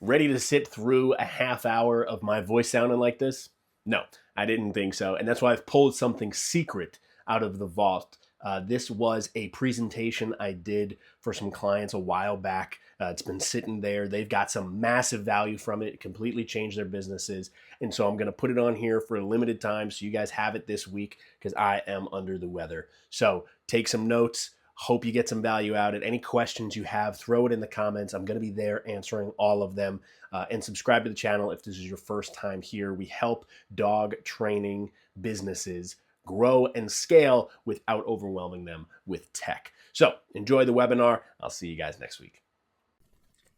ready to sit through a half hour of my voice sounding like this? No, I didn't think so. And that's why I've pulled something secret out of the vault. This was a presentation I did for some clients a while back. It's been sitting there. They've got some massive value from it. It completely changed their businesses. And so I'm going to put it on here for a limited time so you guys have it this week because I am under the weather. So take some notes. Hope you get some value out of it. Any questions you have, throw it in the comments. I'm going to be there answering all of them. And subscribe to the channel if this is your first time here. We help dog training businesses grow and scale without overwhelming them with tech. So enjoy the webinar. I'll see you guys next week.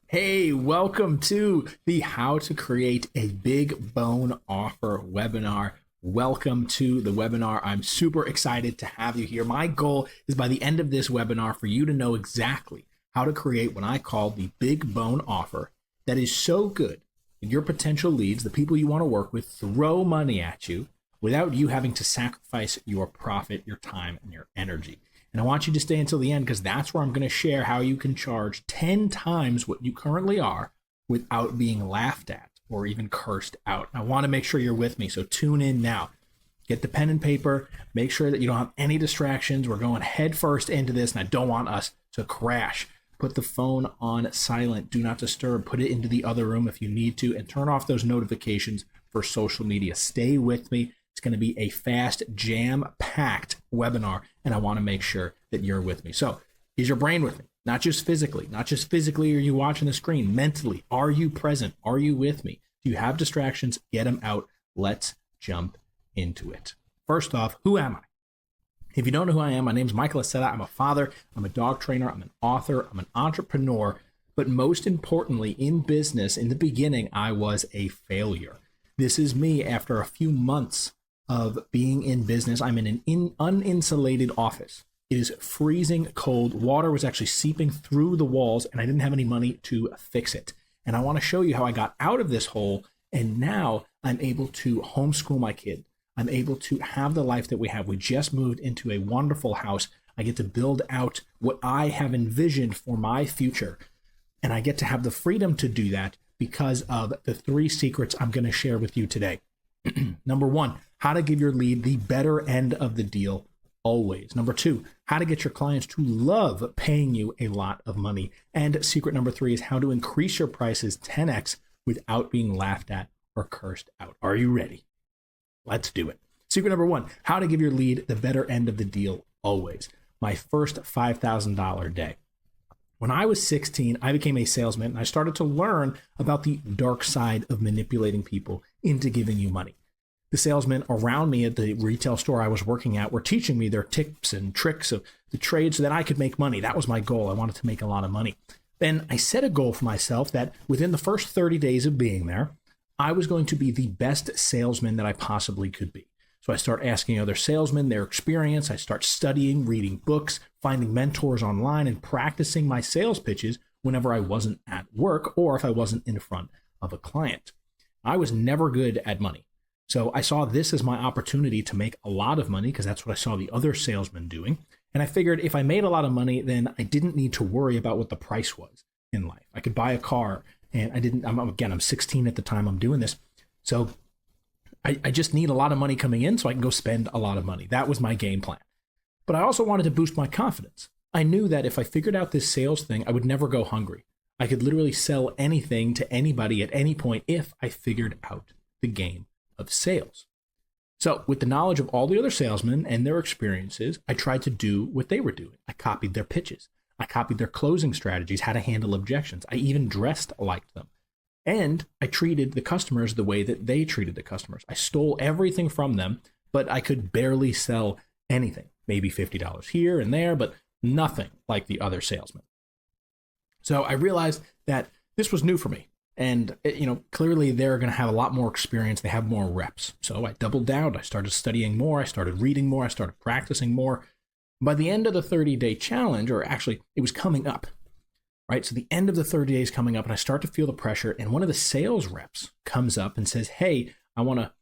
Hey, welcome to the How to Create a Big Bone Offer webinar. Welcome to the webinar. I'm super excited to have you here. My goal is by the end of this webinar for you to know exactly how to create what I call the big bone offer that is so good that your potential leads, the people you want to work with, throw money at you without you having to sacrifice your profit, your time, and your energy. And I want you to stay until the end because that's where I'm going to share how you can charge 10 times what you currently are without being laughed at or even cursed out. I want to make sure you're with me, so tune in now. Get the pen and paper. Make sure that you don't have any distractions. We're going head first into this, and I don't want us to crash. Put the phone on silent. Do not disturb. Put it into the other room if you need to, and turn off those notifications for social media. Stay with me. It's going to be a fast, jam-packed webinar, and I want to make sure that you're with me. So, is your brain with me? Not just physically. Not just physically are you watching the screen. Mentally, are you present? Are you with me? Do you have distractions? Get them out. Let's jump into it. First off, who am I? If you don't know who I am, my name is Michael Aceta. I'm a father. I'm a dog trainer. I'm an author. I'm an entrepreneur. But most importantly, in business, in the beginning, I was a failure. This is me after a few months of being in business. I'm in an uninsulated office. It is freezing cold. Water was actually seeping through the walls, and I didn't have any money to fix it. And I want to show you how I got out of this hole, and now I'm able to homeschool my kid. I'm able to have the life that we have. We just moved into a wonderful house. I get to build out what I have envisioned for my future, and I get to have the freedom to do that because of the 3 secrets I'm going to share with you today. Number 1, how to give your lead the better end of the deal always. Number 2, how to get your clients to love paying you a lot of money. And secret number 3 is how to increase your prices 10x without being laughed at or cursed out. Are you ready? Let's do it. Secret number 1, how to give your lead the better end of the deal always. My first $5,000 day. When I was 16, I became a salesman, and I started to learn about the dark side of manipulating people into giving you money. The salesmen around me at the retail store I was working at were teaching me their tips and tricks of the trade so that I could make money. That was my goal. I wanted to make a lot of money. Then I set a goal for myself that within the first 30 days of being there, I was going to be the best salesman that I possibly could be. So I start asking other salesmen their experience. I start studying, reading books, finding mentors online, and practicing my sales pitches whenever I wasn't at work or if I wasn't in front of a client. I was never good at money. So I saw this as my opportunity to make a lot of money because that's what I saw the other salesmen doing. And I figured if I made a lot of money, then I didn't need to worry about what the price was in life. I could buy a car, and I'm 16 at the time I'm doing this. So I just need a lot of money coming in so I can go spend a lot of money. That was my game plan. But I also wanted to boost my confidence. I knew that if I figured out this sales thing, I would never go hungry. I could literally sell anything to anybody at any point if I figured out the game of sales. So with the knowledge of all the other salesmen and their experiences, I tried to do what they were doing. I copied their pitches. I copied their closing strategies, how to handle objections. I even dressed like them. And I treated the customers the way that they treated the customers. I stole everything from them, but I could barely sell anything. Maybe $50 here and there, but nothing like the other salesmen. So I realized that this was new for me. And, clearly they're going to have a lot more experience. They have more reps. So I doubled down. I started studying more. I started reading more. I started practicing more. By the end of the 30-day challenge, or actually it was coming up, right? So the end of the 30 days coming up, and I start to feel the pressure. And one of the sales reps comes up and says, hey, I want to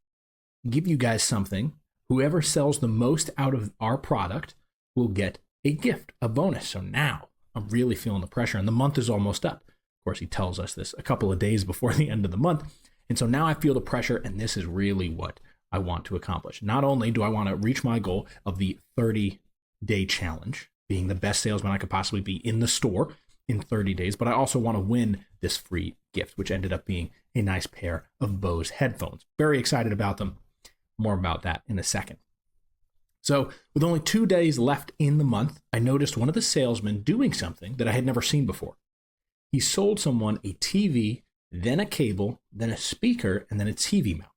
give you guys something. Whoever sells the most out of our product will get a gift, a bonus. So now I'm really feeling the pressure, and the month is almost up. Of course, he tells us this a couple of days before the end of the month. And so now I feel the pressure, and this is really what I want to accomplish. Not only do I want to reach my goal of the 30-day challenge, being the best salesman I could possibly be in the store in 30 days, but I also want to win this free gift, which ended up being a nice pair of Bose headphones. Very excited about them. More about that in a second. So with only 2 days left in the month, I noticed one of the salesmen doing something that I had never seen before. He sold someone a TV, then a cable, then a speaker, and then a TV mount.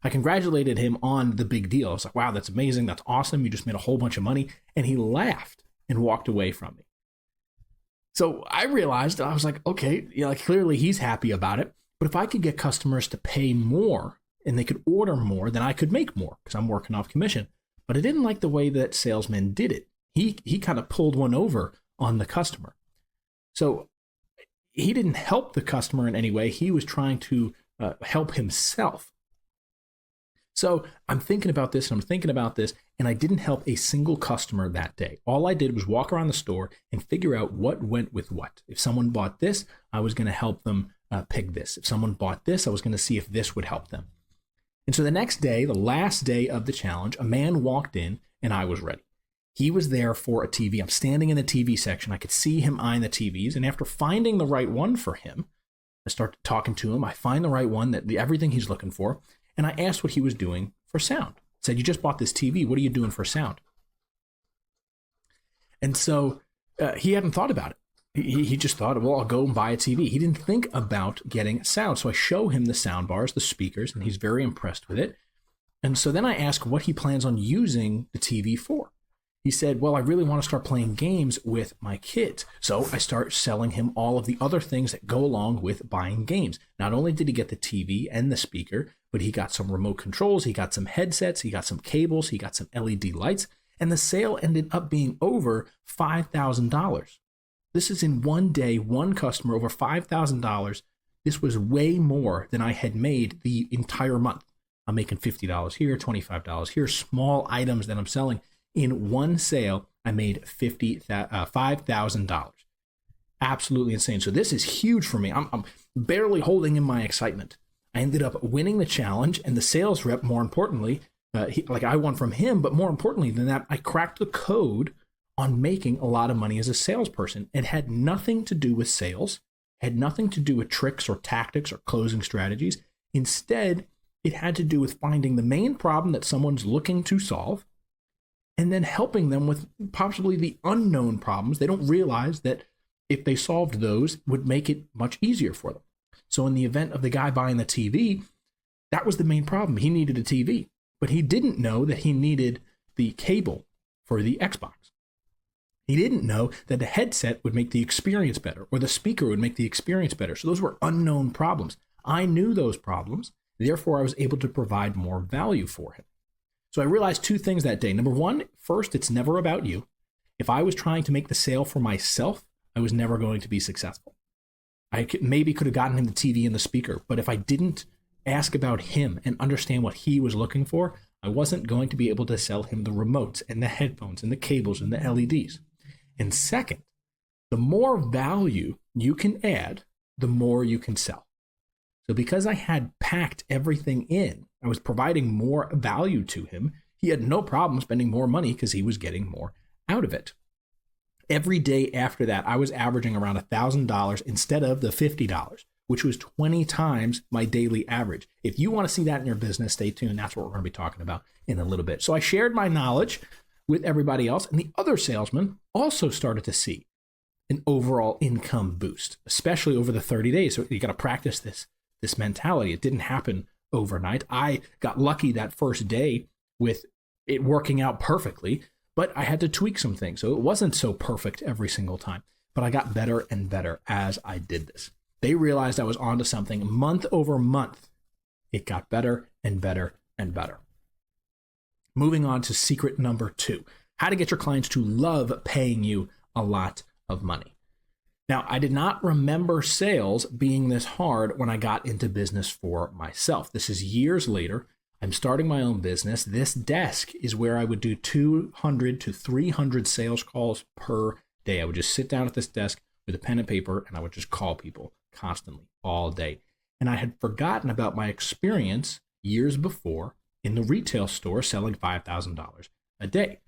I congratulated him on the big deal. I was like, wow, that's amazing. That's awesome. You just made a whole bunch of money. And he laughed and walked away from me. So I realized, I was like, okay, clearly he's happy about it. But if I could get customers to pay more and they could order more, then I could make more because I'm working off commission. But I didn't like the way that salesman did it. He kind of pulled one over on the customer. So he didn't help the customer in any way. He was trying to help himself. So I'm thinking about this, and I didn't help a single customer that day. All I did was walk around the store and figure out what went with what. If someone bought this, I was going to help them pick this. If someone bought this, I was going to see if this would help them. And so the next day, the last day of the challenge, a man walked in and I was ready. He was there for a TV. I'm standing in the TV section. I could see him eyeing the TVs. And after finding the right one for him, I start talking to him. I find the right one, everything he's looking for. And I asked what he was doing for sound. I said, you just bought this TV. What are you doing for sound? And so he hadn't thought about it. He just thought, well, I'll go and buy a TV. He didn't think about getting sound. So I show him the sound bars, the speakers, and he's very impressed with it. And so then I ask what he plans on using the TV for. He said, well, I really want to start playing games with my kids. So I start selling him all of the other things that go along with buying games. Not only did he get the TV and the speaker, but he got some remote controls, he got some headsets, he got some cables, he got some LED lights, and the sale ended up being over $5,000. This is in one day, one customer, over $5,000. This was way more than I had made the entire month. I'm making $50 here, $25 here, small items that I'm selling. In one sale, I made $5,000. Absolutely insane. So this is huge for me. I'm barely holding in my excitement. I ended up winning the challenge, and the sales rep, more importantly, I won from him, but more importantly than that, I cracked the code on making a lot of money as a salesperson. It had nothing to do with sales, had nothing to do with tricks or tactics or closing strategies. Instead, it had to do with finding the main problem that someone's looking to solve, and then helping them with possibly the unknown problems. They don't realize that if they solved those, would make it much easier for them. So in the event of the guy buying the TV, that was the main problem. He needed a TV, but he didn't know that he needed the cable for the Xbox. He didn't know that the headset would make the experience better, or the speaker would make the experience better. So those were unknown problems. I knew those problems. Therefore, I was able to provide more value for him. So I realized two things that day. Number one, first, it's never about you. If I was trying to make the sale for myself, I was never going to be successful. I maybe could have gotten him the TV and the speaker, but if I didn't ask about him and understand what he was looking for, I wasn't going to be able to sell him the remotes and the headphones and the cables and the LEDs. And second, the more value you can add, the more you can sell. So because I had packed everything in, I was providing more value to him. He had no problem spending more money because he was getting more out of it. Every day after that, I was averaging around $1,000 instead of the $50, which was 20 times my daily average. If you want to see that in your business, stay tuned. That's what we're going to be talking about in a little bit. So I shared my knowledge with everybody else, and the other salesmen also started to see an overall income boost, especially over the 30 days. So you got to practice this mentality. It didn't happen overnight. I got lucky that first day with it working out perfectly, but I had to tweak some things. So it wasn't so perfect every single time, but I got better and better as I did this. They realized I was onto something. Month over month, it got better and better and better. Moving on to secret number 2, how to get your clients to love paying you a lot of money. Now, I did not remember sales being this hard when I got into business for myself. This is years later. I'm starting my own business. This desk is where I would do 200 to 300 sales calls per day. I would just sit down at this desk with a pen and paper, and I would just call people constantly all day. And I had forgotten about my experience years before in the retail store selling $5,000 a day.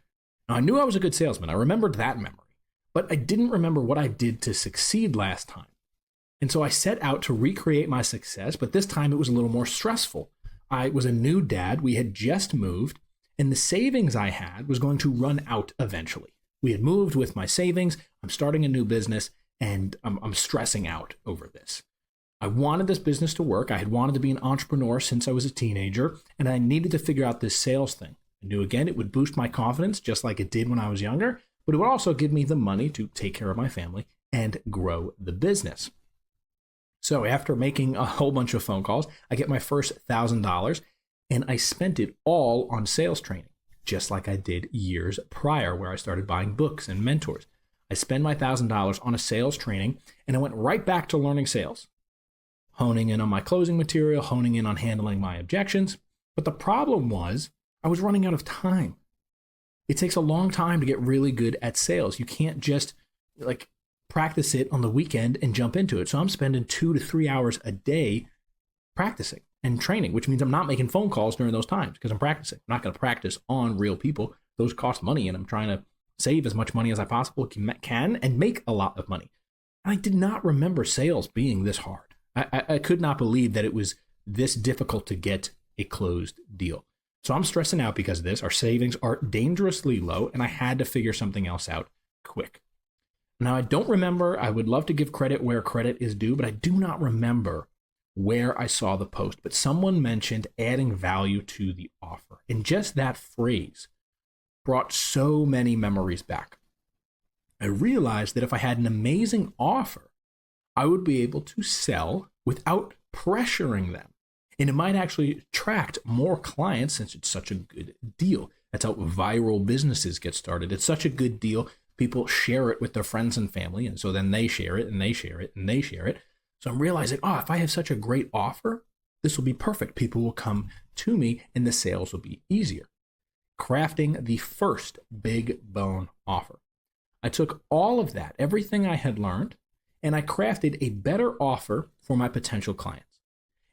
Now, I knew I was a good salesman. I remembered that memory, but I didn't remember what I did to succeed last time. And so I set out to recreate my success, but this time it was a little more stressful. I was a new dad. We had just moved, and the savings I had was going to run out eventually. We had moved with my savings. I'm starting a new business, and I'm stressing out over this. I wanted this business to work. I had wanted to be an entrepreneur since I was a teenager, and I needed to figure out this sales thing. I knew, again, it would boost my confidence just like it did when I was younger, but it would also give me the money to take care of my family and grow the business. So after making a whole bunch of phone calls, I get my first $1,000, and I spent it all on sales training, just like I did years prior where I started buying books and mentors. I spent my $1,000 on a sales training, and I went right back to learning sales, honing in on my closing material, honing in on handling my objections. But the problem was I was running out of time. It takes a long time to get really good at sales. You can't just practice it on the weekend and jump into it. So I'm spending 2 to 3 hours a day practicing and training, which means I'm not making phone calls during those times because I'm practicing. I'm not going to practice on real people. Those cost money, and I'm trying to save as much money as I possibly can and make a lot of money. I did not remember sales being this hard. I could not believe that it was this difficult to get a closed deal. So I'm stressing out because of this. Our savings are dangerously low, and I had to figure something else out quick. Now, I don't remember. I would love to give credit where credit is due, but I do not remember where I saw the post. But someone mentioned adding value to the offer. And just that phrase brought so many memories back. I realized that if I had an amazing offer, I would be able to sell without pressuring them. And it might actually attract more clients since it's such a good deal. That's how viral businesses get started. It's such a good deal. People share it with their friends and family, and so then they share it, and they share it, and they share it. So I'm realizing, if I have such a great offer, this will be perfect. People will come to me, and the sales will be easier. Crafting the first big bone offer. I took all of that, everything I had learned, and I crafted a better offer for my potential clients.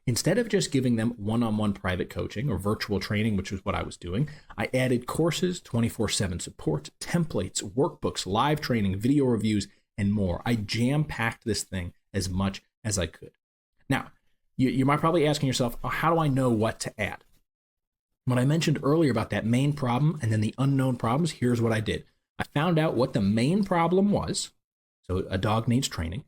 Instead of just giving them one-on-one private coaching or virtual training, which was what I was doing, I added courses, 24/7 support, templates, workbooks, live training, video reviews, and more. I jam-packed this thing as much as I could. Now, you might probably be asking yourself, how do I know what to add? When I mentioned earlier about that main problem and then the unknown problems, here's what I did. I found out what the main problem was. So a dog needs training.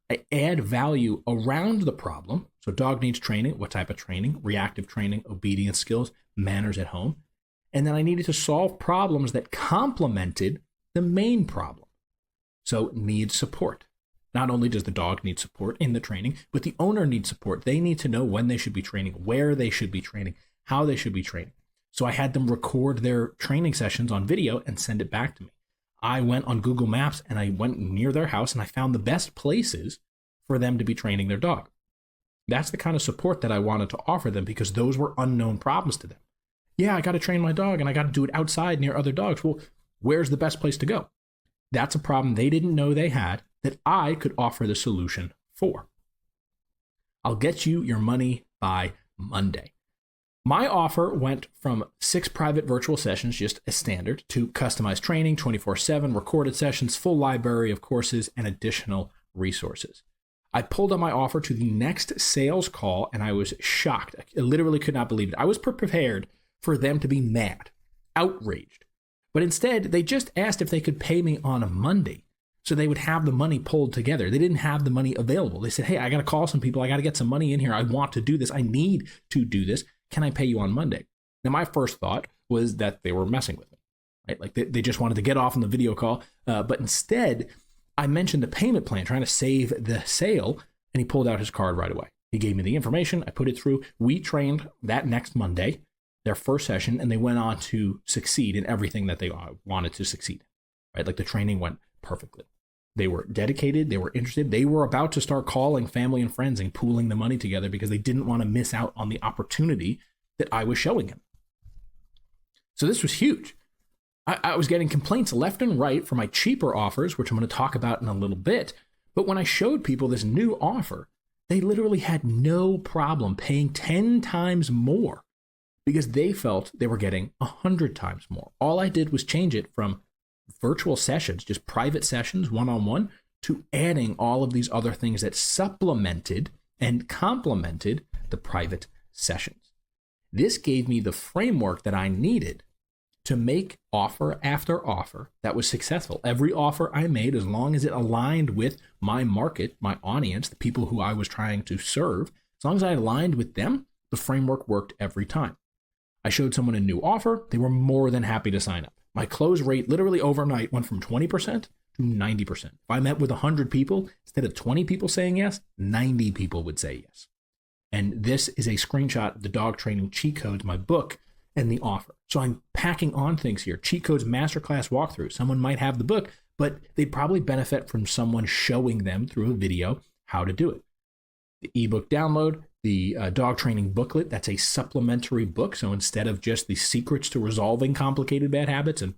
I add value around the problem. So dog needs training. What type of training? Reactive training, obedience skills, manners at home. And then I needed to solve problems that complemented the main problem. So needs support. Not only does the dog need support in the training, but the owner needs support. They need to know when they should be training, where they should be training, how they should be training. So I had them record their training sessions on video and send it back to me. I went on Google Maps and I went near their house and I found the best places for them to be training their dog. That's the kind of support that I wanted to offer them because those were unknown problems to them. Yeah, I got to train my dog and I got to do it outside near other dogs. Well, where's the best place to go? That's a problem they didn't know they had that I could offer the solution for. I'll get you your money by Monday. My offer went from 6 private virtual sessions, just as standard, to customized training, 24/7, recorded sessions, full library of courses, and additional resources. I pulled up my offer to the next sales call, and I was shocked. I literally could not believe it. I was prepared for them to be mad, outraged. But instead, they just asked if they could pay me on a Monday so they would have the money pulled together. They didn't have the money available. They said, hey, I got to call some people. I got to get some money in here. I want to do this. I need to do this. Can I pay you on Monday? Now, my first thought was that they were messing with me, right? Like they just wanted to get off on the video call. But instead, I mentioned the payment plan, trying to save the sale, and he pulled out his card right away. He gave me the information. I put it through. We trained that next Monday, their first session, and they went on to succeed in everything that they wanted to succeed, right? Like the training went perfectly. They were dedicated. They were interested. They were about to start calling family and friends and pooling the money together because they didn't want to miss out on the opportunity that I was showing them. So this was huge. I was getting complaints left and right for my cheaper offers, which I'm going to talk about in a little bit. But when I showed people this new offer, they literally had no problem paying 10 times more because they felt they were getting 100 times more. All I did was change it from virtual sessions, just private sessions, one-on-one, to adding all of these other things that supplemented and complemented the private sessions. This gave me the framework that I needed to make offer after offer that was successful. Every offer I made, as long as it aligned with my market, my audience, the people who I was trying to serve, as long as I aligned with them, the framework worked every time. I showed someone a new offer, they were more than happy to sign up. My close rate literally overnight went from 20% to 90%. If I met with 100 people, instead of 20 people saying yes, 90 people would say yes. And this is a screenshot of the dog training cheat codes, my book, and the offer. So I'm packing on things here. Cheat codes masterclass walkthrough. Someone might have the book, but they'd probably benefit from someone showing them through a video how to do it. The ebook download, the dog training booklet, that's a supplementary book. So instead of just the secrets to resolving complicated bad habits and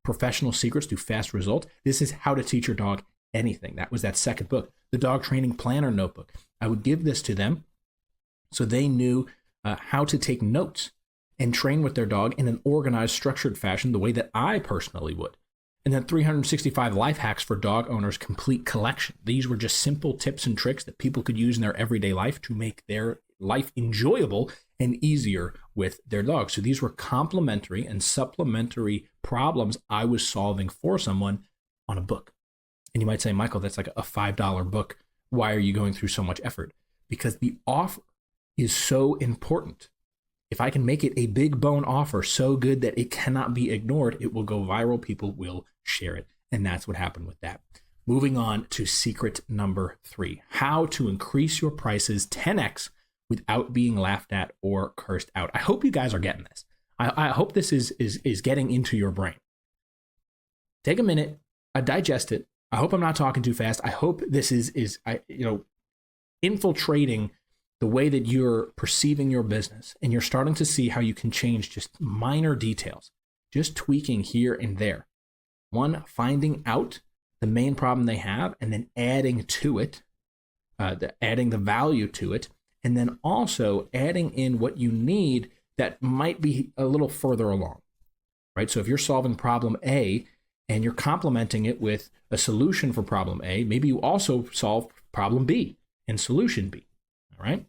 professional secrets to fast results, this is how to teach your dog anything. That was that second book. The dog training planner notebook. I would give this to them so they knew how to take notes and train with their dog in an organized, structured fashion, the way that I personally would. And then 365 life hacks for dog owners complete collection. These were just simple tips and tricks that people could use in their everyday life to make their life enjoyable and easier with their dog. So these were complementary and supplementary problems I was solving for someone on a book. And you might say, Michael, that's like a $5 book. Why are you going through so much effort? Because the offer is so important. If I can make it a big bone offer so good that it cannot be ignored, it will go viral. People will share it. And that's what happened with that. Moving on to secret number 3, how to increase your prices 10x without being laughed at or cursed out. I hope you guys are getting this. I hope this is getting into your brain. Take a minute, digest it. I hope I'm not talking too fast. I hope this is infiltrating the way that you're perceiving your business, and you're starting to see how you can change just minor details, just tweaking here and there. One, finding out the main problem they have and then adding to it, adding the value to it, and then also adding in what you need that might be a little further along, right? So if you're solving problem A and you're complementing it with a solution for problem A, maybe you also solve problem B and solution B. All right.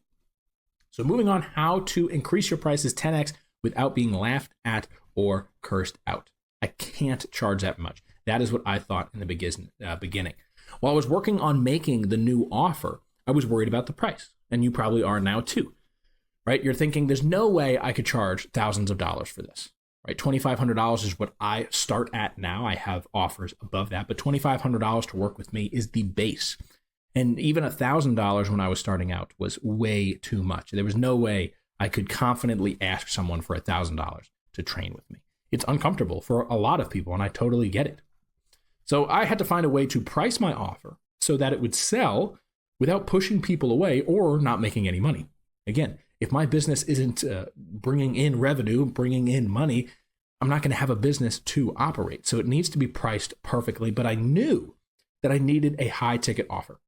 So moving on, how to increase your prices 10x without being laughed at or cursed out. I can't charge that much. That is what I thought in the beginning. While I was working on making the new offer, I was worried about the price. And you probably are now too, right? You're thinking there's no way I could charge thousands of dollars for this, right? $2,500 is what I start at now. I have offers above that, but $2,500 to work with me is the base. And even $1,000 when I was starting out was way too much. There was no way I could confidently ask someone for $1,000 to train with me. It's uncomfortable for a lot of people, and I totally get it. So I had to find a way to price my offer so that it would sell without pushing people away or not making any money. Again, if my business isn't bringing in revenue, bringing in money, I'm not going to have a business to operate. So it needs to be priced perfectly. But I knew that I needed a high ticket offer.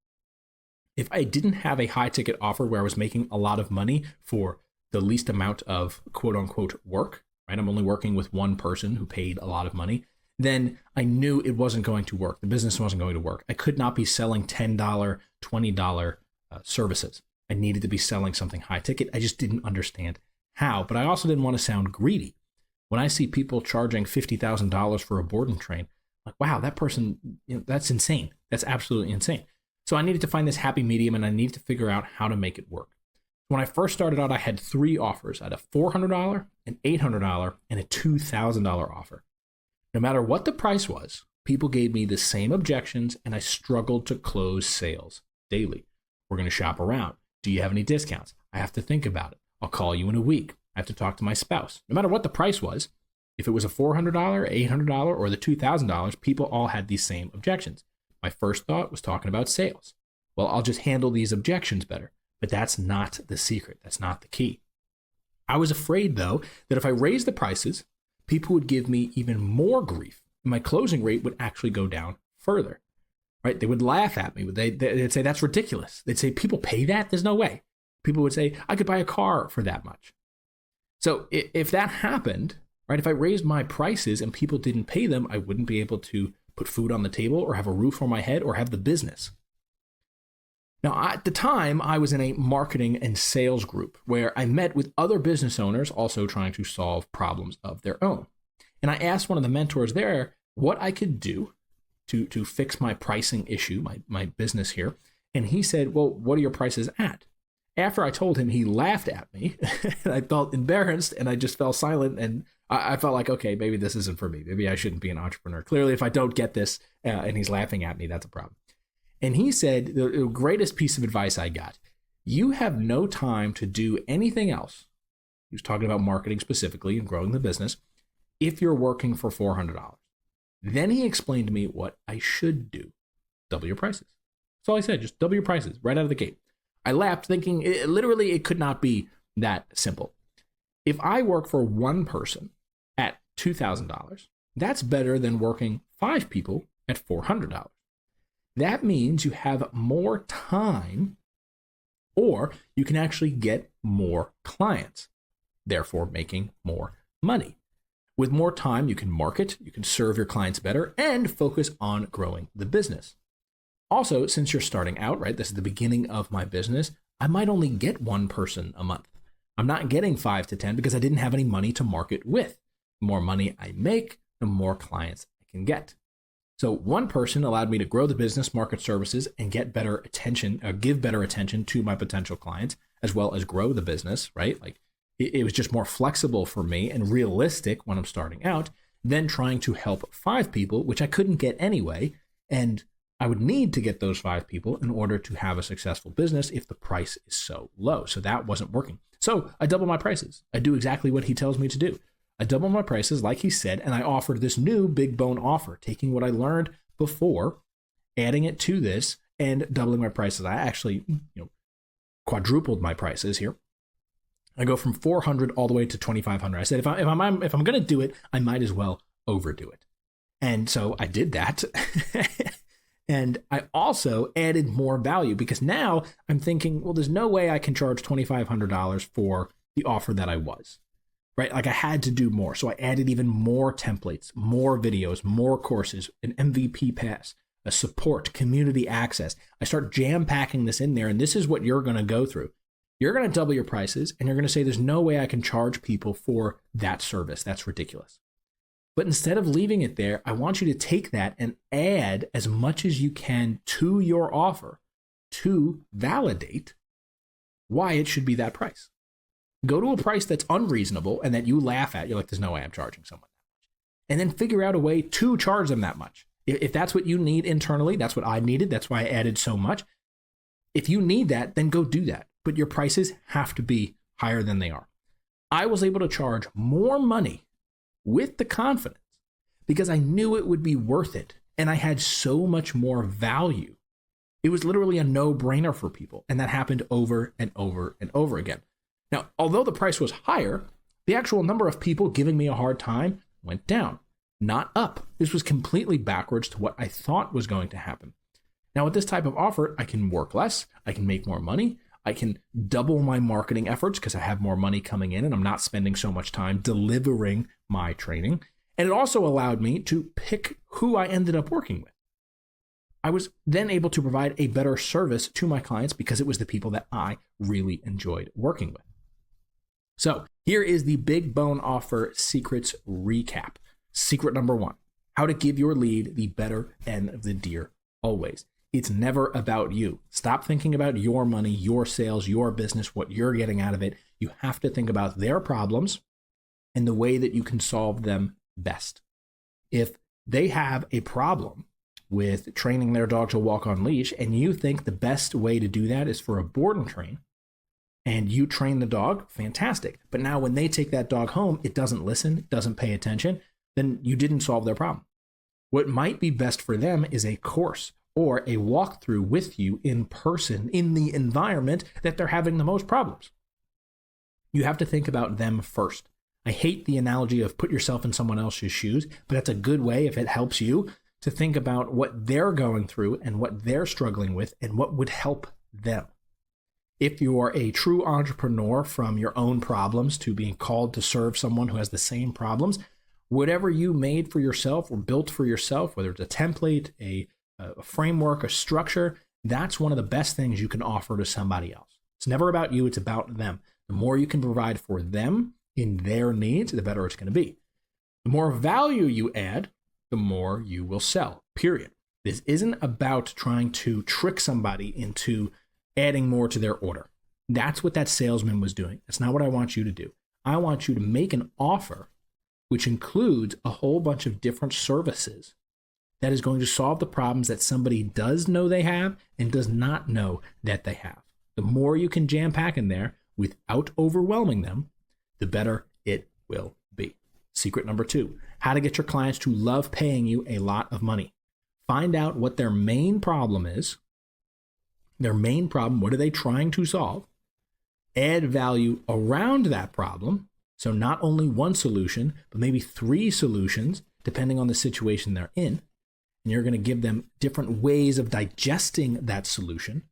If I didn't have a high ticket offer where I was making a lot of money for the least amount of quote unquote work, right? I'm only working with one person who paid a lot of money. Then I knew it wasn't going to work. The business wasn't going to work. I could not be selling $10, $20 services. I needed to be selling something high ticket. I just didn't understand how, but I also didn't want to sound greedy. When I see people charging $50,000 for a board and train, I'm like, wow, that person, that's insane. That's absolutely insane. So I needed to find this happy medium, and I needed to figure out how to make it work. When I first started out, I had 3 offers. I had a $400, an $800, and a $2,000 offer. No matter what the price was, people gave me the same objections, and I struggled to close sales daily. We're going to shop around. Do you have any discounts? I have to think about it. I'll call you in a week. I have to talk to my spouse. No matter what the price was, if it was a $400, $800, or the $2,000, people all had these same objections. My first thought was talking about sales. Well, I'll just handle these objections better. But that's not the secret. That's not the key. I was afraid, though, that if I raised the prices, people would give me even more grief, and my closing rate would actually go down further. right? They would laugh at me. They'd say, that's ridiculous. They'd say, people pay that? There's no way. People would say, I could buy a car for that much. So if that happened, right, if I raised my prices and people didn't pay them, I wouldn't be able to put food on the table or have a roof over my head or have the business. Now, at the time, I was in a marketing and sales group where I met with other business owners also trying to solve problems of their own. And I asked one of the mentors there what I could do to fix my pricing issue, my business here. And he said, well, what are your prices at? After I told him, he laughed at me and I felt embarrassed and I just fell silent. And I felt like, okay, maybe this isn't for me. Maybe I shouldn't be an entrepreneur. Clearly, if I don't get this and he's laughing at me, that's a problem. And he said, the greatest piece of advice I got, you have no time to do anything else. He was talking about marketing specifically and growing the business if you're working for $400. Then he explained to me what I should do. Double your prices. That's all I said. Just double your prices right out of the gate. I laughed thinking it could not be that simple. If I work for one person at $2,000, that's better than working 5 people at $400. That means you have more time, or you can actually get more clients, therefore making more money. With more time, you can market, you can serve your clients better, and focus on growing the business. Also, since you're starting out, right, this is the beginning of my business, I might only get one person a month. I'm not getting 5 to 10 because I didn't have any money to market with. The more money I make, the more clients I can get. So one person allowed me to grow the business, market services, and get better attention, give better attention to my potential clients, as well as grow the business, right? Like it was just more flexible for me and realistic when I'm starting out than trying to help 5 people, which I couldn't get anyway. And I would need to get those 5 people in order to have a successful business if the price is so low. So that wasn't working. So I double my prices. I do exactly what he tells me to do. I doubled my prices, like he said, and I offered this new big bone offer, taking what I learned before, adding it to this, and doubling my prices. I actually, quadrupled my prices here. I go from 400 all the way to 2,500. I said, if I'm going to do it, I might as well overdo it. And so I did that. And I also added more value because now I'm thinking, well, there's no way I can charge $2,500 for the offer that I was. Right? Like I had to do more. So I added even more templates, more videos, more courses, an MVP pass, a support, community access. I start jam packing this in there. And this is what you're going to go through. You're going to double your prices and you're going to say, there's no way I can charge people for that service. That's ridiculous. But instead of leaving it there, I want you to take that and add as much as you can to your offer to validate why it should be that price. Go to a price that's unreasonable and that you laugh at. You're like, there's no way I'm charging someone that much. And then figure out a way to charge them that much. If that's what you need internally, that's what I needed. That's why I added so much. If you need that, then go do that. But your prices have to be higher than they are. I was able to charge more money with the confidence because I knew it would be worth it. And I had so much more value. It was literally a no-brainer for people. And that happened over and over and over again. Now, although the price was higher, the actual number of people giving me a hard time went down, not up. This was completely backwards to what I thought was going to happen. Now, with this type of offer, I can work less, I can make more money, I can double my marketing efforts because I have more money coming in and I'm not spending so much time delivering my training. And it also allowed me to pick who I ended up working with. I was then able to provide a better service to my clients because it was the people that I really enjoyed working with. So here is the big bone offer secrets recap. Secret number 1, how to give your lead the better end of the deal always. It's never about you. Stop thinking about your money, your sales, your business, what you're getting out of it. You have to think about their problems and the way that you can solve them best. If they have a problem with training their dog to walk on leash and you think the best way to do that is for a board and train, and you train the dog, fantastic. But now when they take that dog home, it doesn't listen, doesn't pay attention, then you didn't solve their problem. What might be best for them is a course or a walkthrough with you in person in the environment that they're having the most problems. You have to think about them first. I hate the analogy of put yourself in someone else's shoes, but that's a good way if it helps you to think about what they're going through and what they're struggling with and what would help them. If you're a true entrepreneur, from your own problems to being called to serve someone who has the same problems, whatever you made for yourself or built for yourself, whether it's a template, a framework, a structure, that's one of the best things you can offer to somebody else. It's never about you, it's about them. The more you can provide for them in their needs, the better it's going to be. The more value you add, the more you will sell, period. This isn't about trying to trick somebody into adding more to their order. That's what that salesman was doing. That's not what I want you to do. I want you to make an offer which includes a whole bunch of different services that is going to solve the problems that somebody does know they have and does not know that they have. The more you can jam pack in there without overwhelming them, the better it will be. Secret number 2, how to get your clients to love paying you a lot of money. Find out what their main problem is. Their main problem, what are they trying to solve? Add value around that problem. So not only one solution, but maybe 3 solutions, depending on the situation they're in. And you're going to give them different ways of digesting that solution.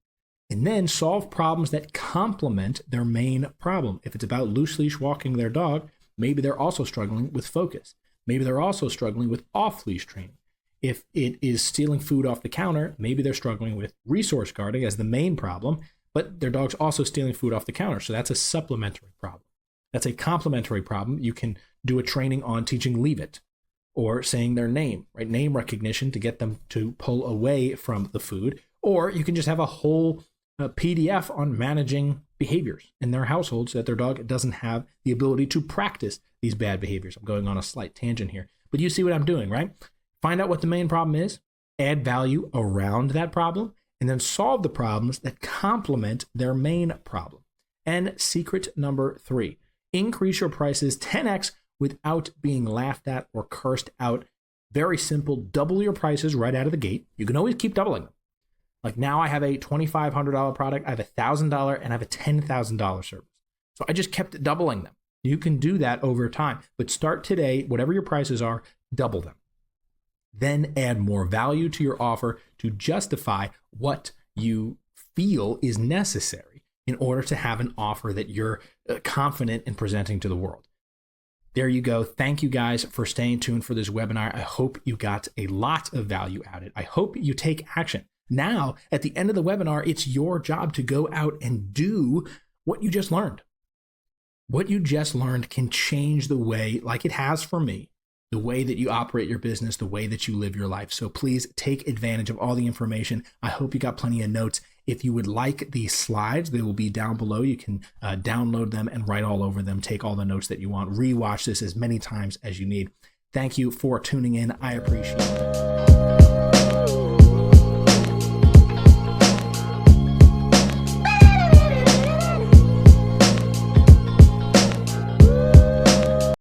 And then solve problems that complement their main problem. If it's about loose leash walking their dog, maybe they're also struggling with focus. Maybe they're also struggling with off-leash training. If it is stealing food off the counter, maybe they're struggling with resource guarding as the main problem, but their dog's also stealing food off the counter. So that's a supplementary problem. That's a complementary problem. You can do a training on teaching leave it or saying their name, right? Name recognition to get them to pull away from the food. Or you can just have a whole PDF on managing behaviors in their household so that their dog doesn't have the ability to practice these bad behaviors. I'm going on a slight tangent here, but you see what I'm doing, right? Find out what the main problem is, add value around that problem, and then solve the problems that complement their main problem. And secret number 3, increase your prices 10x without being laughed at or cursed out. Very simple, double your prices right out of the gate. You can always keep doubling them. Like now I have a $2,500 product, I have a $1,000, and I have a $10,000 service. So I just kept doubling them. You can do that over time, but start today, whatever your prices are, double them. Then add more value to your offer to justify what you feel is necessary in order to have an offer that you're confident in presenting to the world. There you go. Thank you guys for staying tuned for this webinar. I hope you got a lot of value out of it. I hope you take action. Now, at the end of the webinar, it's your job to go out and do what you just learned. What you just learned can change the way, like it has for me, the way that you operate your business, the way that you live your life. So please take advantage of all the information. I hope you got plenty of notes. If you would like these slides, they will be down below. You can download them and write all over them. Take all the notes that you want. Rewatch this as many times as you need. Thank you for tuning in. I appreciate it.